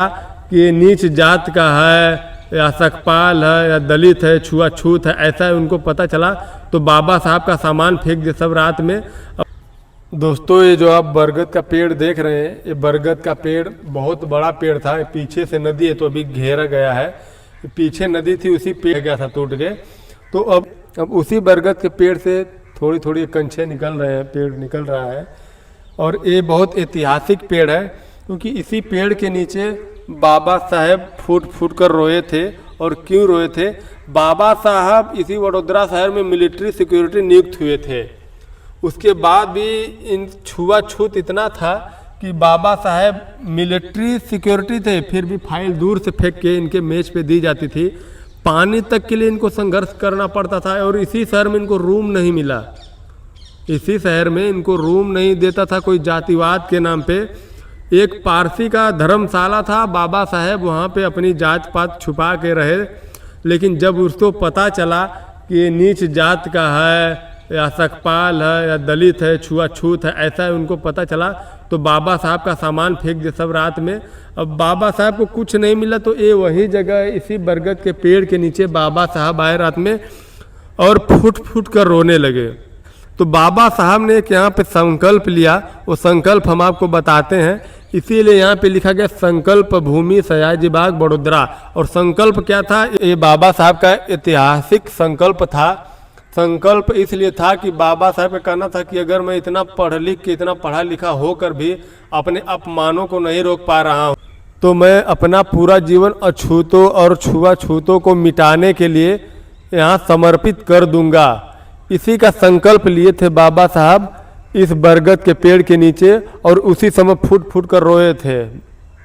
कि ये नीच जात का है या सकपाल है या दलित है, छुआछूत है, ऐसा उनको पता चला तो बाबा साहब का सामान फेंक दिया सब रात में। दोस्तों ये जो आप बरगद का पेड़ देख रहे हैं, ये बरगद का पेड़ बहुत बड़ा पेड़ था। पीछे से नदी है तो अभी घेरा गया है, पीछे नदी थी उसी पेड़ गया था टूट के। तो अब उसी बरगद के पेड़ से थोड़ी थोड़ी कंछे निकल रहे हैं, पेड़ निकल रहा है। और ये बहुत ऐतिहासिक पेड़ है क्योंकि इसी पेड़ के नीचे बाबा साहब फूट फूट कर रोए थे। और क्यों रोए थे? बाबा साहब इसी वडोदरा शहर में मिलिट्री सिक्योरिटी नियुक्त हुए थे। उसके बाद भी इन छुआछूत इतना था कि बाबा साहब मिलिट्री सिक्योरिटी थे, फिर भी फाइल दूर से फेंक के इनके मेज पे दी जाती थी। पानी तक के लिए इनको संघर्ष करना पड़ता था। और इसी शहर में इनको रूम नहीं मिला, इसी शहर में इनको रूम नहीं देता था कोई जातिवाद के नाम पे। एक पारसी का धर्मशाला था, बाबा साहब वहाँ पे अपनी जात पात छुपा के रहे। लेकिन जब उसको पता चला कि ये नीच जात का है या सकपाल है या दलित है, छुआछूत है, ऐसा उनको पता चला तो बाबा साहब का सामान फेंक दिया सब रात में। अब बाबा साहब को कुछ नहीं मिला तो ये वही जगह इसी बरगद के पेड़ के नीचे बाबा साहब आए रात में और फुट फुट कर रोने लगे। तो बाबा साहब ने एक यहाँ पे संकल्प लिया, वो संकल्प हम आपको बताते हैं। इसीलिए यहाँ पे लिखा गया संकल्प भूमि सयाजी बाग बड़ोदरा। और संकल्प क्या था? ये बाबा साहब का ऐतिहासिक संकल्प था। संकल्प इसलिए था कि बाबा साहब का कहना था कि अगर मैं इतना पढ़ लिख के, इतना पढ़ा लिखा होकर भी अपने अपमानों को नहीं रोक पा रहा हूँ तो मैं अपना पूरा जीवन अछूतों और छुआछूतों को मिटाने के लिए यहाँ समर्पित कर दूंगा। इसी का संकल्प लिए थे बाबा साहब इस बरगद के पेड़ के नीचे, और उसी समय फूट फूट कर रोए थे।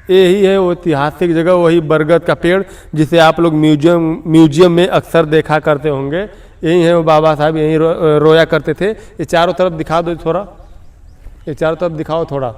यही है वो ऐतिहासिक जगह, वही बरगद का पेड़ जिसे आप लोग म्यूजियम में अक्सर देखा करते होंगे। यही है वो बाबा साहब, यहीं रोया करते थे। ये चारों तरफ दिखा दो थोड़ा, ये चारों तरफ दिखाओ थोड़ा।